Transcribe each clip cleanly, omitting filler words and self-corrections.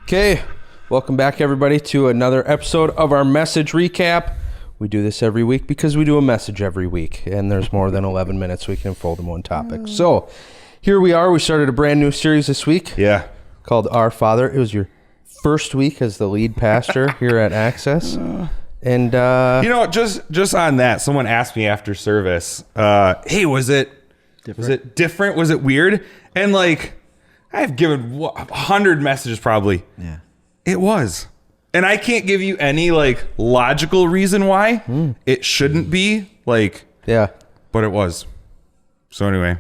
Okay, welcome back everybody to another episode of our message recap. We do this every week because we do a message every week, and there's more than 11 minutes we can unfold in one topic. So here we are. We started a brand new series this week. Yeah. Called Our Father. It was your first week as the lead pastor here at Access. And just on that, someone asked me after service, hey, was it different? Was it weird? And I've given 100 messages probably. Yeah. It was. And I can't give you any logical reason why it shouldn't be yeah, but it was. So anyway,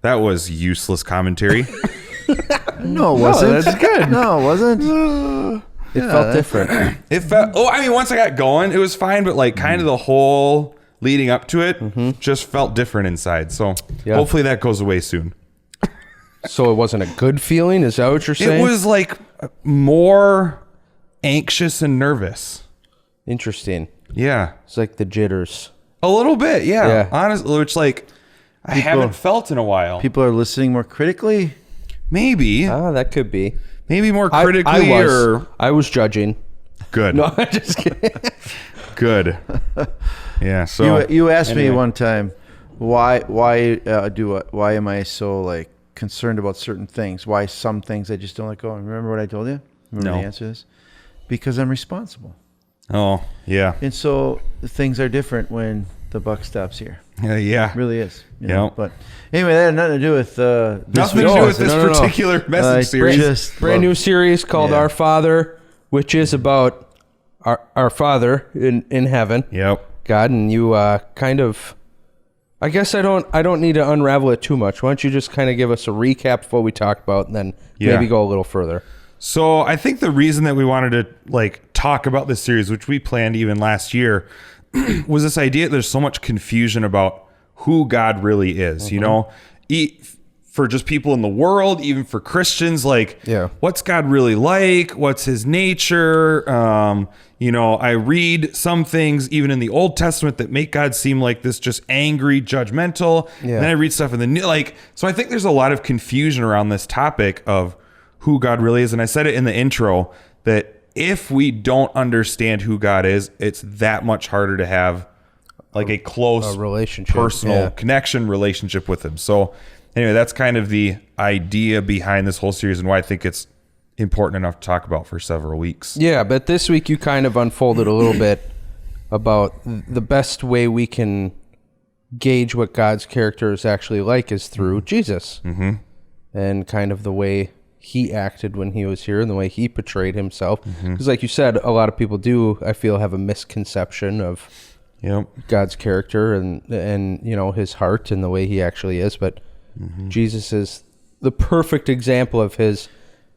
that was useless commentary. No, it wasn't. That's good. No, it wasn't. It felt different. It felt, once I got going, it was fine, but kind of the whole leading up to it just felt different inside. So hopefully that goes away soon. So it wasn't a good feeling? Is that what you're saying? It was more anxious and nervous. Interesting. Yeah. It's like the jitters. A little bit, yeah. Yeah. Honestly, which I haven't felt in a while. People are listening more critically. Maybe. That could be. Maybe more critically I was judging. Good. No, I'm just kidding. Good. Yeah, so You asked me anyway. one time why am I so concerned about certain things? Why some things I just don't let go? Remember what I told you? Remember No. the answer is because I'm responsible. Oh, yeah. And so things are different when the buck stops here. Yeah. It really is. You Yeah. know? But anyway, that had nothing to do with this Nothing to week. do with this No. particular message series. Just Brand new series called Yeah. Our Father, which is about our Father in heaven, Yep. God, and you kind of. I guess I don't need to unravel it too much. Why don't you just kind of give us a recap of what we talked about, and then maybe go a little further. So I think the reason that we wanted to talk about this series, which we planned even last year, was this idea that there's so much confusion about who God really is. You know, for just people in the world, even for Christians, what's God really like? What's his nature? I read some things even in the Old Testament that make God seem like this just angry, judgmental. Yeah. And then I read stuff in the New, so I think there's a lot of confusion around this topic of who God really is. And I said it in the intro that if we don't understand who God is, it's that much harder to have a close relationship, personal connection relationship with him. So anyway, that's kind of the idea behind this whole series and why I think it's important enough to talk about for several weeks. Yeah, but this week you kind of unfolded a little bit about the best way we can gauge what God's character is actually like is through Jesus. Mm-hmm. And kind of the way he acted when he was here and the way he portrayed himself. Because like you said, a lot of people do, I feel, have a misconception of God's character and his heart and the way he actually is. But Jesus is the perfect example of his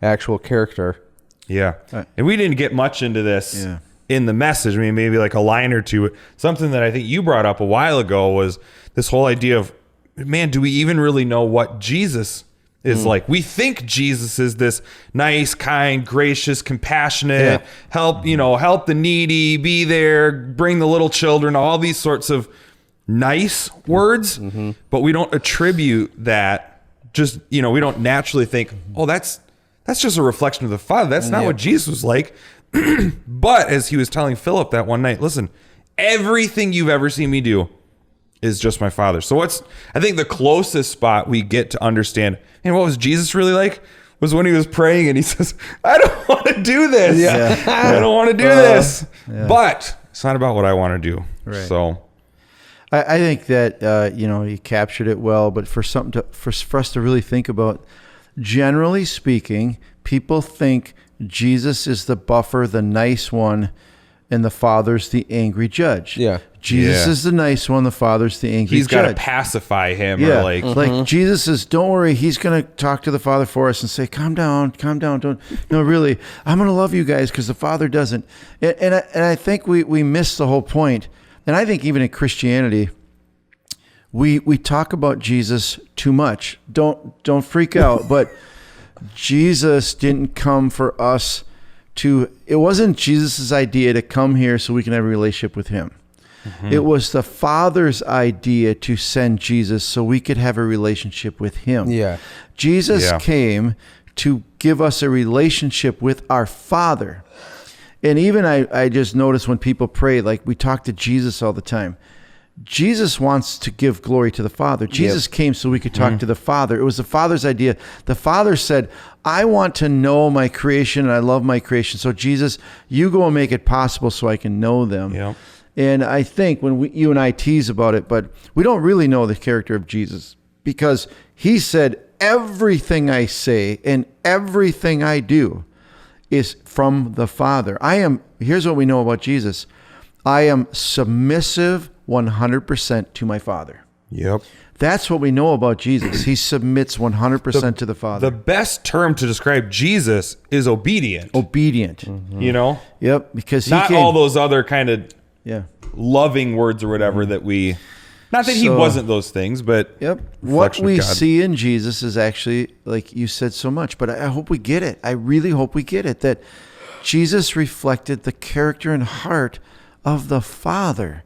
actual character. Yeah. And we didn't get much into this in the message. I mean, maybe a line or two. Something that I think you brought up a while ago was this whole idea of, man, do we even really know what Jesus is like? We think Jesus is this nice, kind, gracious, compassionate, help the needy, be there, bring the little children, all these sorts of nice words, but we don't attribute that just, we don't naturally think, oh, that's just a reflection of the Father. That's not what Jesus was like. But as he was telling Philip that one night, listen, everything you've ever seen me do is just my Father. So I think the closest spot we get to understand, and what was Jesus really like, was when he was praying and he says, I don't want to do this. Yeah. I don't want to do this. Yeah. But it's not about what I want to do. Right. So I think that, you captured it well, but for us to really think about, generally speaking, people think Jesus is the buffer, the nice one, and the Father's the angry judge. Yeah. Jesus is the nice one, the Father's the angry judge. He's got to pacify him. Yeah. Or like Jesus is, don't worry, he's going to talk to the Father for us and say, calm down. Don't. No, really, I'm going to love you guys because the Father doesn't. And I think we miss the whole point. And I think even in Christianity, we talk about Jesus too much. Don't freak out. But Jesus didn't come for us it wasn't Jesus' idea to come here so we can have a relationship with him. Mm-hmm. It was the Father's idea to send Jesus so we could have a relationship with him. Yeah. Jesus came to give us a relationship with our Father. And even I just notice when people pray, like we talk to Jesus all the time. Jesus wants to give glory to the Father. Jesus came so we could talk to the Father. It was the Father's idea. The Father said, I want to know my creation and I love my creation. So Jesus, you go and make it possible so I can know them. Yep. And I think when you and I tease about it, but we don't really know the character of Jesus because he said, everything I say and everything I do is from the Father. Here's what we know about Jesus. I am submissive 100% to my Father. Yep. That's what we know about Jesus. He submits 100% to the Father. The best term to describe Jesus is obedient. Obedient. You know? Yep. Because he Not came, all those other kind of loving words or whatever that we... Not that he wasn't those things, but... Yep. What reflection of we God. see in Jesus is actually, like you said so much, but I hope we get it. I really hope we get it, that Jesus reflected the character and heart of the Father.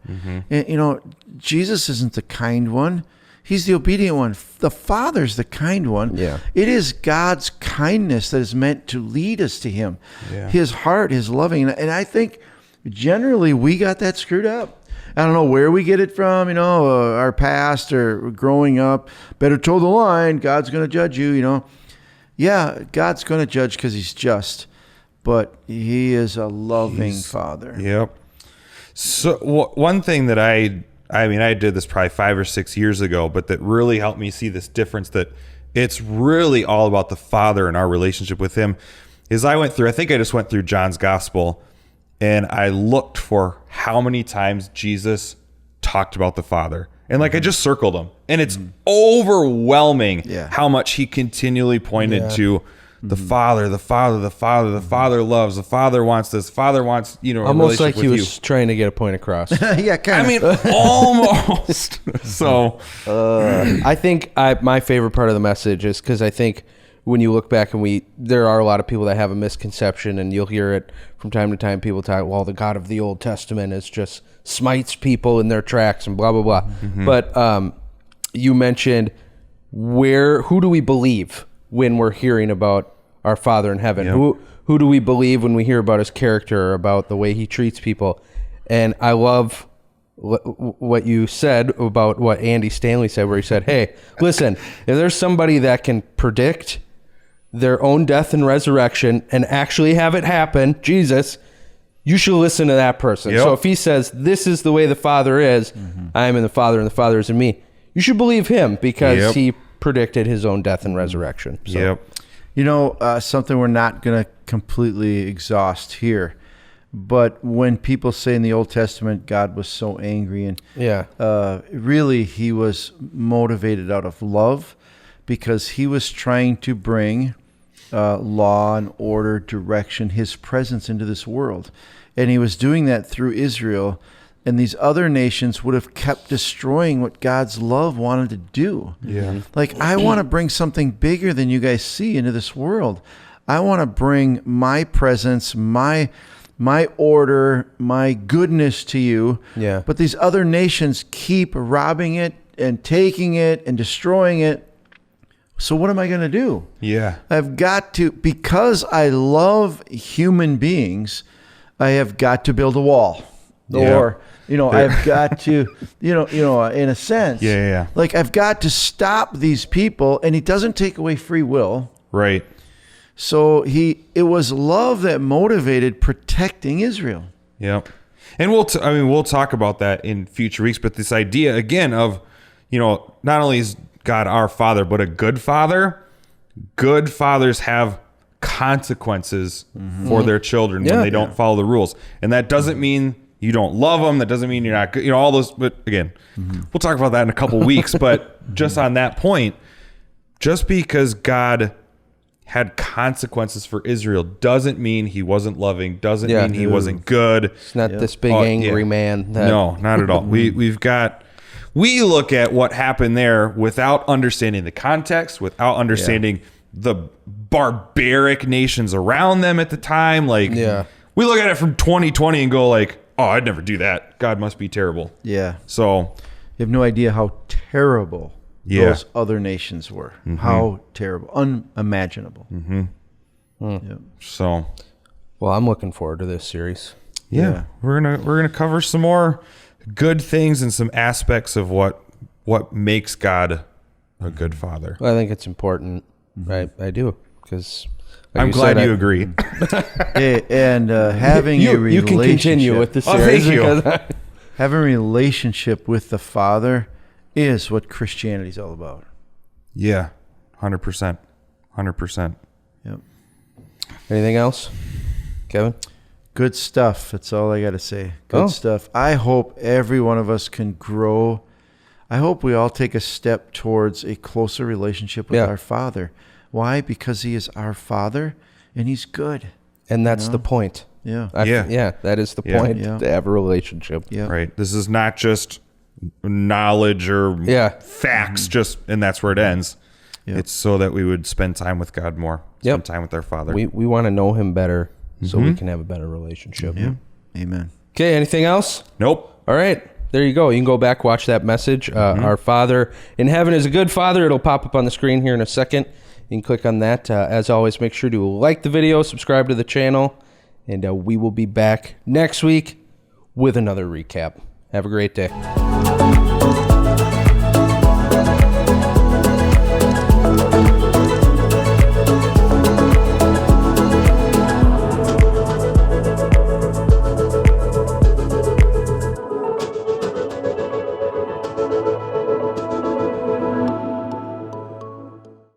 And, you know, Jesus isn't the kind one. He's the obedient one. The Father's the kind one. Yeah. It is God's kindness that is meant to lead us to him. Yeah. His heart, his loving. And I think generally we got that screwed up. I don't know where we get it from, you know, our past or growing up. Better toe the line. God's going to judge you, you know. Yeah, God's going to judge because he's just. But he is a loving Father. Yep. So one thing that I did this probably 5 or 6 years ago, but that really helped me see this difference, that it's really all about the Father and our relationship with him, is I think I just went through John's gospel and I looked for how many times Jesus talked about the Father. And like I just circled them, and it's overwhelming how much he continually pointed to the Father, the Father, the Father, the Father loves, the Father wants this, the Father wants, you know, a Almost like relationship he with was trying to get a point across. Yeah, kind of. I mean, almost. So I think my favorite part of the message is because I think when you look back and there are a lot of people that have a misconception, and you'll hear it from time to time. People talk, well, the God of the Old Testament is just smites people in their tracks and blah, blah, blah. But you mentioned who do we believe when we're hearing about our Father in heaven? Who do we believe when we hear about his character, about the way he treats people? And I love what you said about what Andy Stanley said, where he said, hey, listen, if there's somebody that can predict their own death and resurrection and actually have it happen, Jesus, you should listen to that person. So if he says, this is the way the Father is, I am in the Father and the Father is in me, you should believe him because he predicted his own death and resurrection. So. You know, something we're not going to completely exhaust here, but when people say in the Old Testament God was so angry, and really he was motivated out of love, because he was trying to bring law and order, direction, his presence into this world. And he was doing that through Israel. And these other nations would have kept destroying what God's love wanted to do. Yeah. Like, I want to bring something bigger than you guys see into this world. I want to bring my presence, my order, my goodness to you. Yeah. But these other nations keep robbing it and taking it and destroying it. So what am I going to do? Yeah. I've got to, because I love human beings, I have got to build a wall. Or, I've got to, in a sense, like I've got to stop these people, and he doesn't take away free will. Right. So it was love that motivated protecting Israel. Yep. And we'll talk about that in future weeks, but this idea again of, not only is God our Father, but a good Father. Good fathers have consequences for their children when they don't follow the rules. And that doesn't mean you don't love them. That doesn't mean you're not good. All those, but again, we'll talk about that in a couple weeks. But just on that point, just because God had consequences for Israel doesn't mean he wasn't loving, doesn't mean he wasn't good. It's not this big angry man. No, not at all. We look at what happened there without understanding the context, without understanding the barbaric nations around them at the time. Like, we look at it from 2020 and go like, oh, I'd never do that. God must be terrible. Yeah. So you have no idea how terrible those other nations were. How terrible, unimaginable. So, Well, I'm looking forward to this series. yeah, we're gonna cover some more good things and some aspects of what makes God a good father. I think it's important. I do, because I'm glad you agree. And having a relationship. You can continue with the Oh, series. thank you. because Having a relationship with the Father is what Christianity is all about. Yeah, 100%, 100%. Yep. Anything else, Kevin? Good stuff. That's all I got to say. Good stuff. I hope every one of us can grow. I hope we all take a step towards a closer relationship with our Father. Why? Because He is our Father and He's good. And that's the point. Yeah. That is the point, Yeah. to have a relationship. Yeah. Right. This is not just knowledge or facts, just and that's where it ends. Yeah. It's so that we would spend time with God more, spend time with our Father. We want to know Him better so we can have a better relationship. Yeah. Amen. Okay, anything else? Nope. All right. There you go. You can go back, watch that message. Our Father in heaven is a good Father. It'll pop up on the screen here in a second. You can click on that. As always, make sure to like the video, subscribe to the channel, and we will be back next week with another recap. Have a great day.